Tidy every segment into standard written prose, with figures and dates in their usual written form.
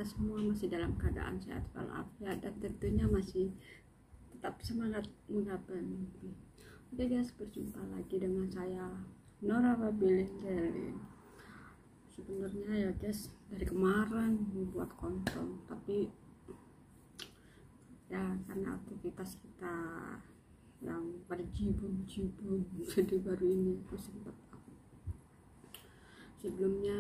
kita semua masih dalam keadaan sehat walafiat dan tentunya masih tetap semangat menggapai mimpi. Oke guys, berjumpa lagi dengan saya Nora Babilin. Sebenarnya ya guys, dari kemarin membuat konten, tapi ya karena aktivitas kita yang berjibun jadi baru ini aku sempat. Sebelumnya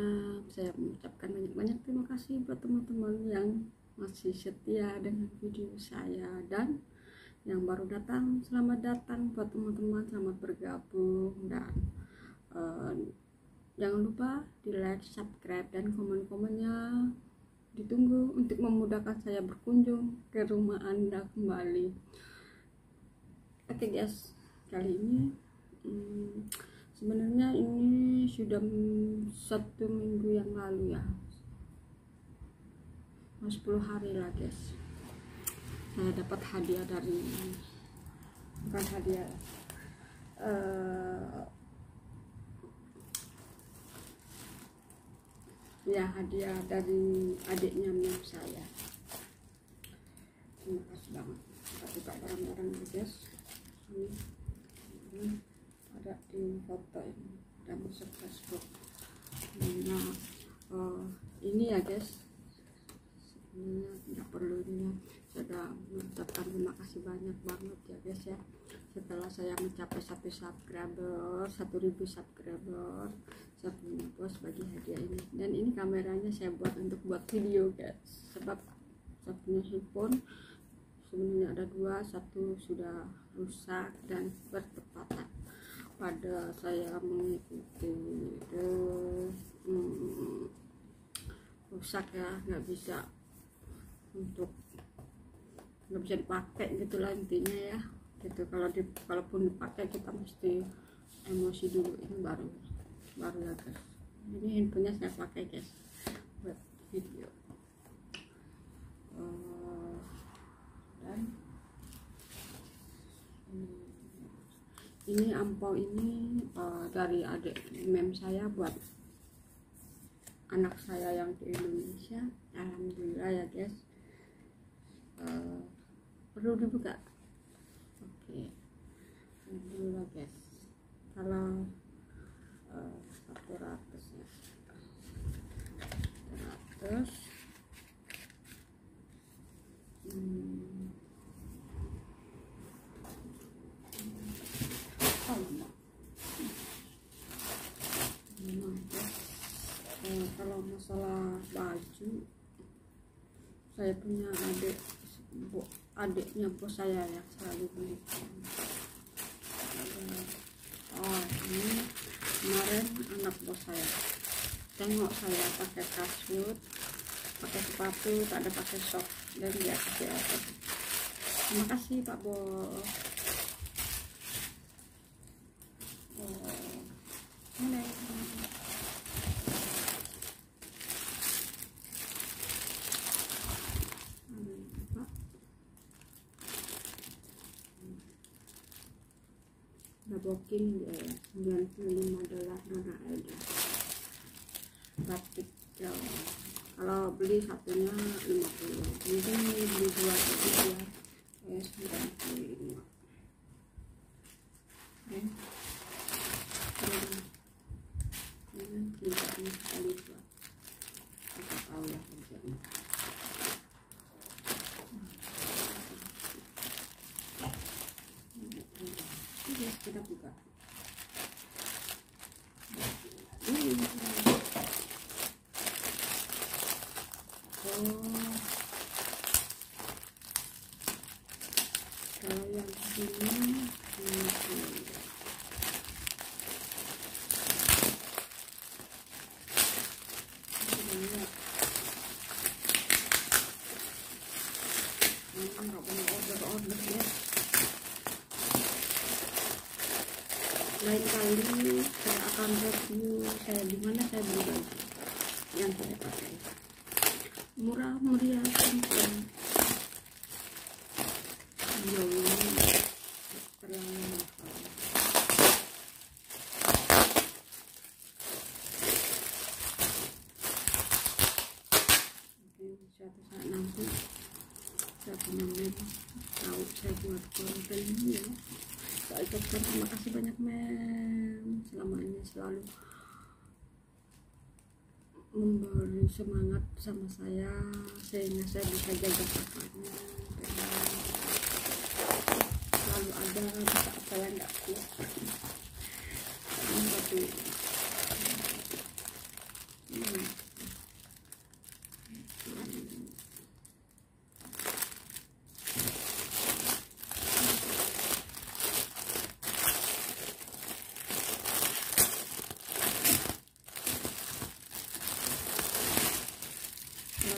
saya mengucapkan banyak terima kasih buat teman-teman yang masih setia dengan video saya, dan yang baru datang selamat datang buat teman-teman, selamat bergabung, dan jangan lupa di like, subscribe, dan komen-komennya ditunggu untuk memudahkan saya berkunjung ke rumah Anda kembali. Oke guys, kali ini sebenarnya ini sudah 1 minggu yang lalu ya, 10 hari lah guys, saya dapat hadiah dari, bukan hadiah, ya hadiah dari adiknya mem saya. Terima kasih banget. Kita buka barang-barang guys. Ini ada di foto ini, dan masuk Facebook. Nah ini ya guys, sebenarnya tidak perlu ini ya, saya mengucapkan terima kasih banyak banget ya guys ya. Setelah saya mencapai 1 subscriber, 1000 subscriber, saya punya bos bagi hadiah ini. Dan ini kameranya saya buat untuk buat video guys, sebab saya punya handphone sebenarnya ada 2, satu sudah rusak dan bertepatan pada saya mengikuti rusak ya, nggak bisa dipakai gitulah intinya ya gitu. Kalaupun dipakai kita mesti emosi dulu, ini baru ya guys. Ini handphonenya saya pakai guys buat video. Dan ini ampau ini dari adik mem saya buat anak saya yang di Indonesia. Alhamdulillah ya guys. Perlu dibuka. Oke, alhamdulillah guys. Kalau 100 ya, 100 kalau masalah baju, saya punya adiknya bos saya yang selalu beli. Ini kemarin anak bos saya tengok saya pakai kasut, pakai sepatu, tak ada pakai sok, dan dia kasih apa. Terima kasih Pak Bos. Udah booking ya, $95 mana aja batik Jawa. Kalau beli satunya 50, mungkin beli 2 aja ya, 95. Ini kita ini sekali buat kita tahu ya kerjanya. Kita buka. Kalau yang sini nggak punya order ya. Lain kali saya akan review saya di mana saya beli baju yang saya pakai, murah meriah simple. Terlalu mahal. Oke, Mem tahu saya buat konten ini ya. Saya ucapkan terima kasih banyak Mem, selama ini selalu memberi semangat sama saya sehingga saya bisa jaga kakaknya. Selalu ada di saat saya nggak kuat. Satu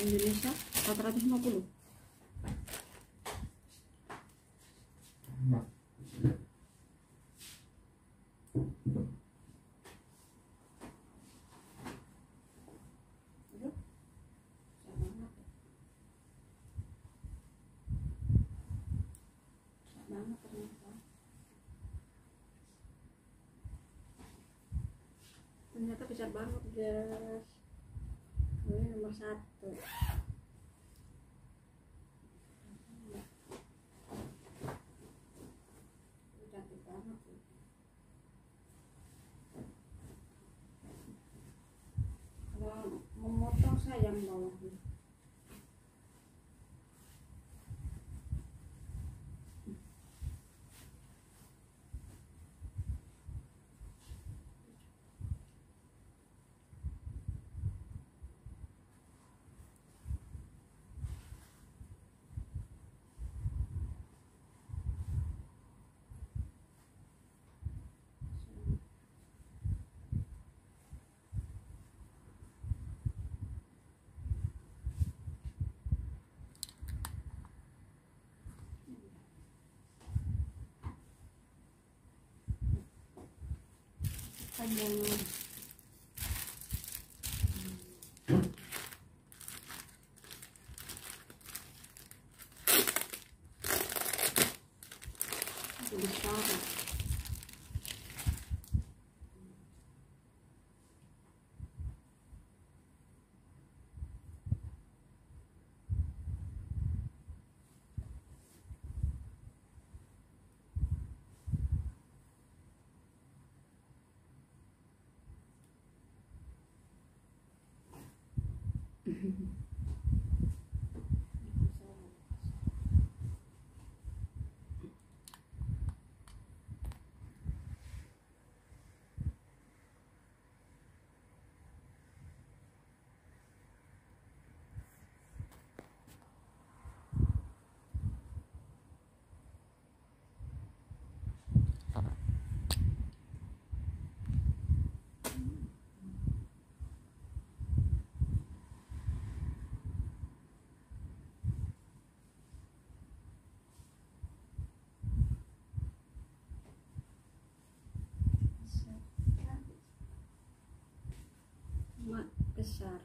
Indonesia 450. Ternyata besar banget guys. Ini nomor 1. Cantik banget sih. Kalau memotong sayang bawahnya. Panjang besar. Besar.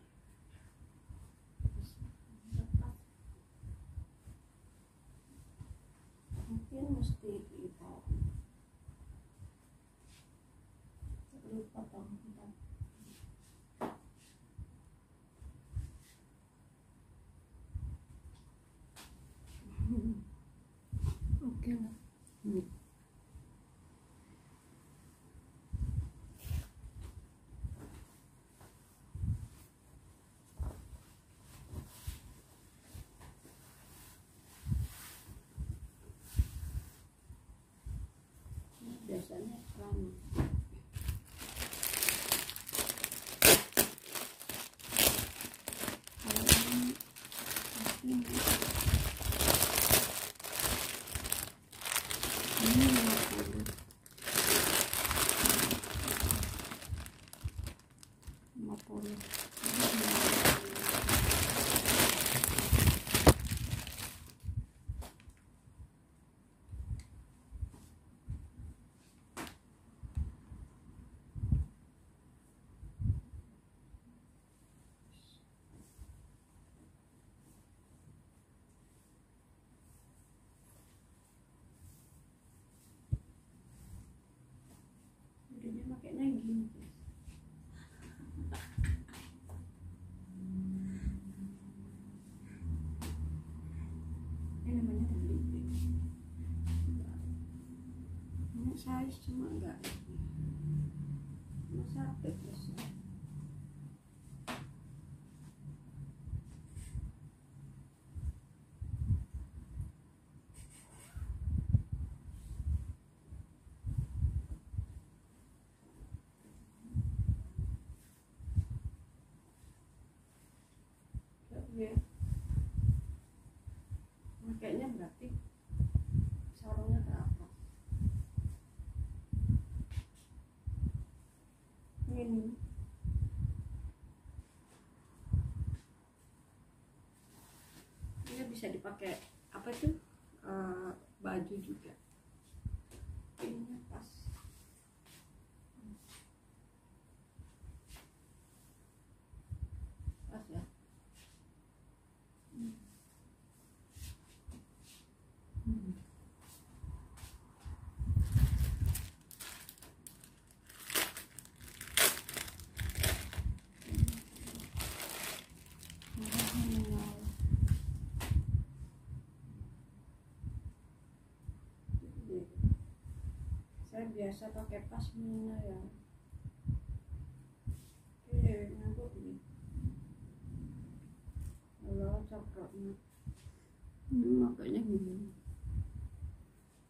Mungkin mesti dipotong. Oke lah. Biasanya lama. namanya tadi ini size cuma enggak cuma satu terus ya. Makanya berarti sarungnya ke atas ini bisa dipakai apa itu baju juga ininya pas ya. Saya biasa pakai pasmina ya. Oke, ngangkut nih. Kalau coklatnya, makanya gini.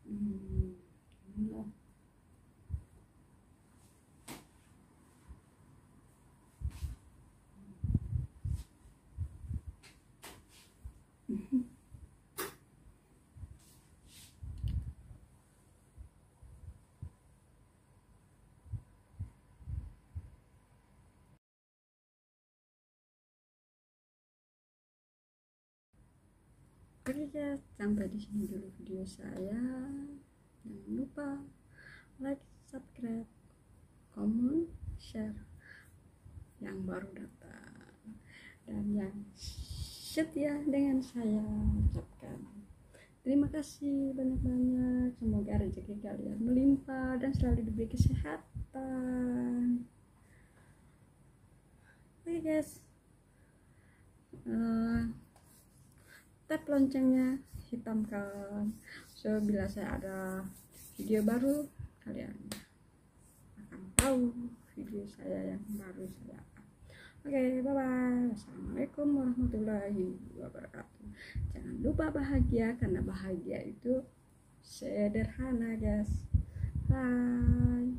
Inilah. Oke guys, sampai di sini dulu video saya. Jangan lupa like, subscribe, komen, share yang baru datang dan yang setia dengan saya ucapkan terima kasih banyak-banyak. Semoga rezeki kalian melimpah dan selalu diberi kesehatan. Oke guys, tap loncengnya, hitamkan, so bila saya ada video baru kalian akan tahu video saya yang baru saya. Oke, bye bye. Assalamualaikum warahmatullahi wabarakatuh. Jangan lupa bahagia, karena bahagia itu sederhana guys. Bye.